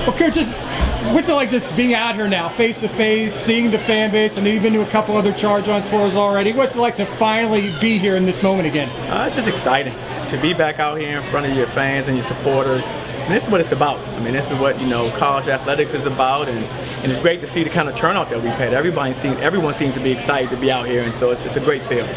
Well, Coach, what's it like just being out here now, face to face, seeing the fan base? I know you've been to a couple other Charge on tours already. What's it like to finally be here in this moment again? It's just exciting to be back out here in front of your fans and your supporters. And this is what it's about. I mean, this is what college athletics is about, and it's great to see the kind of turnout that we've had. Everyone seems to be excited to be out here, and so it's a great feeling.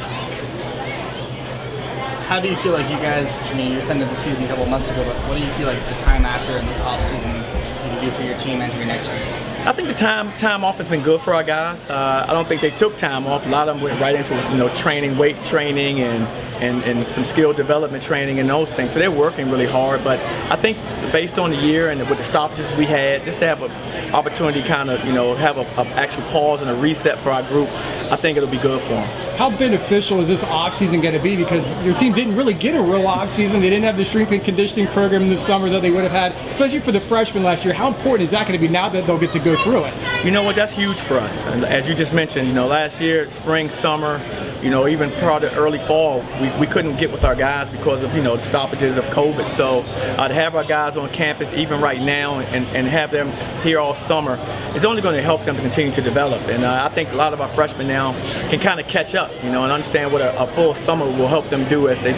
How do you feel like you guys, I mean, you're sending the season a couple months ago, but what do you feel like the time after in this offseason you can do for your team entering next year? I think the time off has been good for our guys. I don't think they took time off. A lot of them went right into training, weight training, and some skill development training and those things. So they're working really hard. But I think based on the year and with the stoppages we had, just to have an opportunity, kind of have an actual pause and a reset for our group, I think it'll be good for them. How beneficial is this offseason going to be? Because your team didn't really get a real offseason. They didn't have the strength and conditioning program this summer that they would have had, especially for the freshmen last year. How important is that going to be now that they'll get to go through it? You know what? That's huge for us. And as you just mentioned, last year, spring, summer, even prior to early fall, we couldn't get with our guys because of the stoppages of COVID. So to have our guys on campus even right now and have them here all summer is only going to help them to continue to develop. And I think a lot of our freshmen now can kind of catch up, and understand what a full summer will help them do as they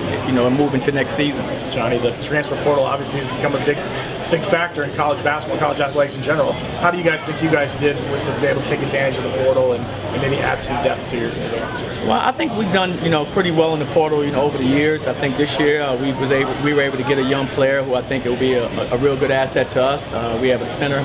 move into next season. Johnny, the transfer portal obviously has become a big factor in college basketball, college athletics in general. How do you guys think you guys did with being able to take advantage of the portal and maybe add some depth to the roster? Well, I think we've done pretty well in the portal over the years. I think this year we were able to get a young player who I think will be a real good asset to us. We have a center,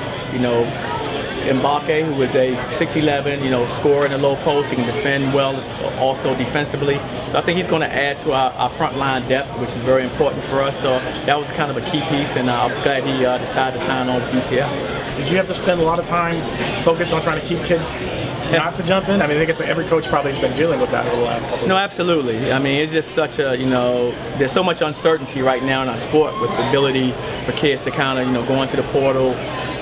Mbake, who is a 6'11", scorer in the low post. He can defend well, also defensively. So I think he's going to add to our front line depth, which is very important for us. So that was kind of a key piece, and I was glad he decided to sign on with UCF. Did you have to spend a lot of time focused on trying to keep kids not to jump in? I mean, I think it's every coach probably has been dealing with that over the last couple of years. No, absolutely. I mean, it's just such a, there's so much uncertainty right now in our sport with the ability for kids to kind of, go into the portal,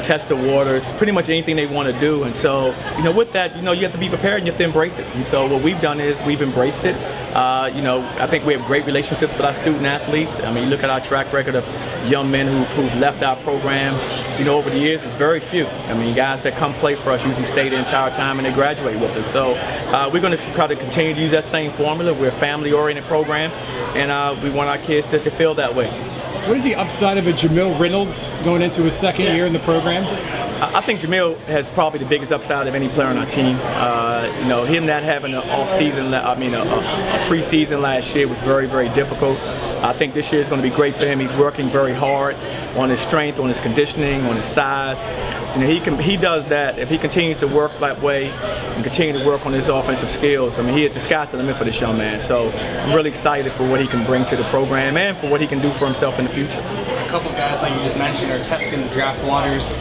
test the waters, pretty much anything they want to do. And so, with that, you have to be prepared and you have to embrace it. And so what we've done is we've embraced it. I think we have great relationships with our student athletes. I mean, you look at our track record of young men who've left our programs, over the years, it's very few. I mean, guys that come play for us usually stay the entire time and they graduate with us. So we're going to try to continue to use that same formula. We're a family-oriented program, and we want our kids to feel that way. What is the upside of a Jamil Reynolds going into his second year in the program? I think Jamil has probably the biggest upside of any player on our team. Him not having an off-season, a preseason last year was very, very difficult. I think this year is going to be great for him. He's working very hard on his strength, on his conditioning, on his size. He does that. If he continues to work that way and continue to work on his offensive skills, the sky's the limit for this young man. So I'm really excited for what he can bring to the program and for what he can do for himself in the future. A couple guys, like you just mentioned, are testing the draft waters.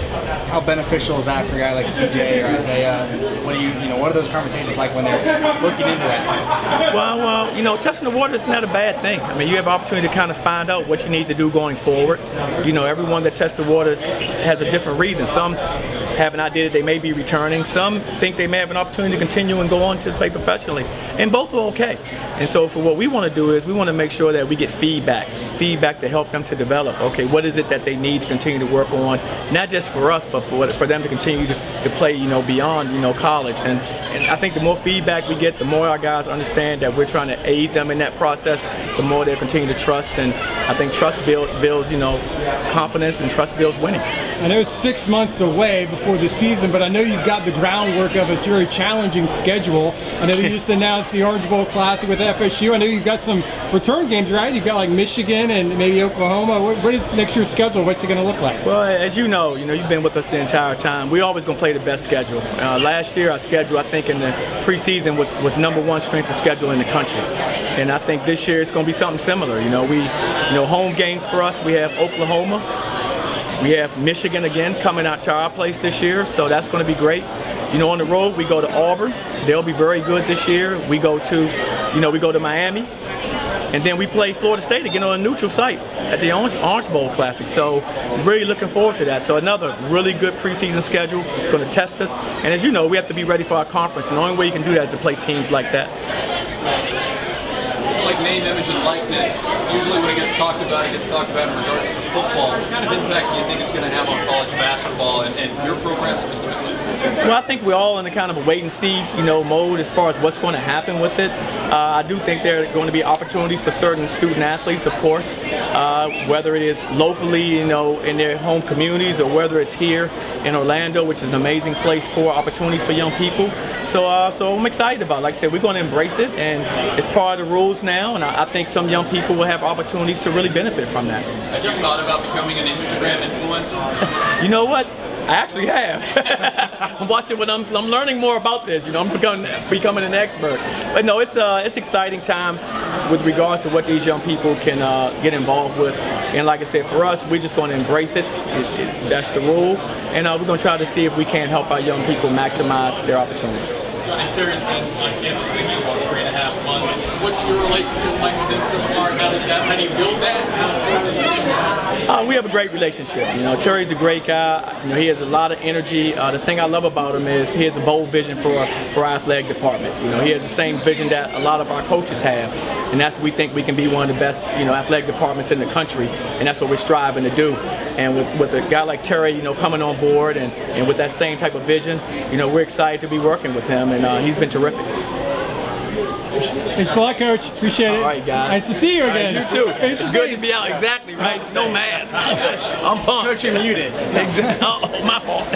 How beneficial is that for a guy like CJ or Isaiah? What are those conversations like when they're looking into that? Well, testing the waters is not a bad thing. I mean, you have an opportunity to kind of find out what you need to do going forward. Everyone that tests the waters has a different reason. Some have an idea that they may be returning. Some think they may have an opportunity to continue and go on to play professionally. And both are okay. And so for what we want to do is we want to make sure that we get feedback to help them to develop. Okay, what is it that they need to continue to work on, not just for us, but for them to continue to play, beyond, college. And I think the more feedback we get, the more our guys understand that we're trying to aid them in that process, the more they'll continue to trust. And I think trust builds, confidence, and trust builds winning. I know it's 6 months away before the season, but I know you've got the groundwork of a very challenging schedule. I know you just announced the Orange Bowl Classic with FSU. I know you've got some return games, right? You've got like Michigan and maybe Oklahoma. What is next year's schedule? What's it going to look like? Well, as you know, you've been with us the entire time. We're always going to play the best schedule. Last year, our schedule, I think, in the preseason was #1 strength of schedule in the country. And I think this year it's going to be something similar. Home games for us, we have Oklahoma. We have Michigan again coming out to our place this year, so that's going to be great. On the road, we go to Auburn. They'll be very good this year. We go to Miami. And then we play Florida State again on a neutral site at the Orange Bowl Classic. So really looking forward to that. So another really good preseason schedule. It's going to test us. And as you know, we have to be ready for our conference. And the only way you can do that is to play teams like that. Like name, image, and likeness, usually when it gets talked about in regards to football. What kind of impact do you think it's going to have on college basketball? basketball and your program specifically? Well, I think we're all in a kind of a wait and see, mode as far as what's going to happen with it. I do think there are going to be opportunities for certain student athletes, of course, whether it is locally, in their home communities, or whether it's here in Orlando, which is an amazing place for opportunities for young people. So I'm excited about it. Like I said, we're going to embrace it, and it's part of the rules now, and I think some young people will have opportunities to really benefit from that. Have you thought about becoming an Instagram influencer? You know what? I actually have. I'm watching when I'm learning more about this. I'm becoming an expert. But no, it's exciting times with regards to what these young people can get involved with. And like I said, for us, we're just going to embrace it. That's the rule. And we're going to try to see if we can help our young people maximize their opportunities. John and Terry's been on campus with you about 3.5 months. What's your relationship like with him so far? How do you build that? How important is it? We have a great relationship. Terry's a great guy. He has a lot of energy. The thing I love about him is he has a bold vision for our athletic department. He has the same vision that a lot of our coaches have, and that's we think we can be one of the best athletic departments in the country, and that's what we're striving to do. And with a guy like Terry, coming on board and with that same type of vision, we're excited to be working with him, and he's been terrific. Thanks a lot, Coach. Appreciate it. All right, guys. Nice to see you again. You too. Face It's to good face. to be out. Exactly, right? No mask. I'm pumped. Coach, you're muted. Exactly. Oh, my fault.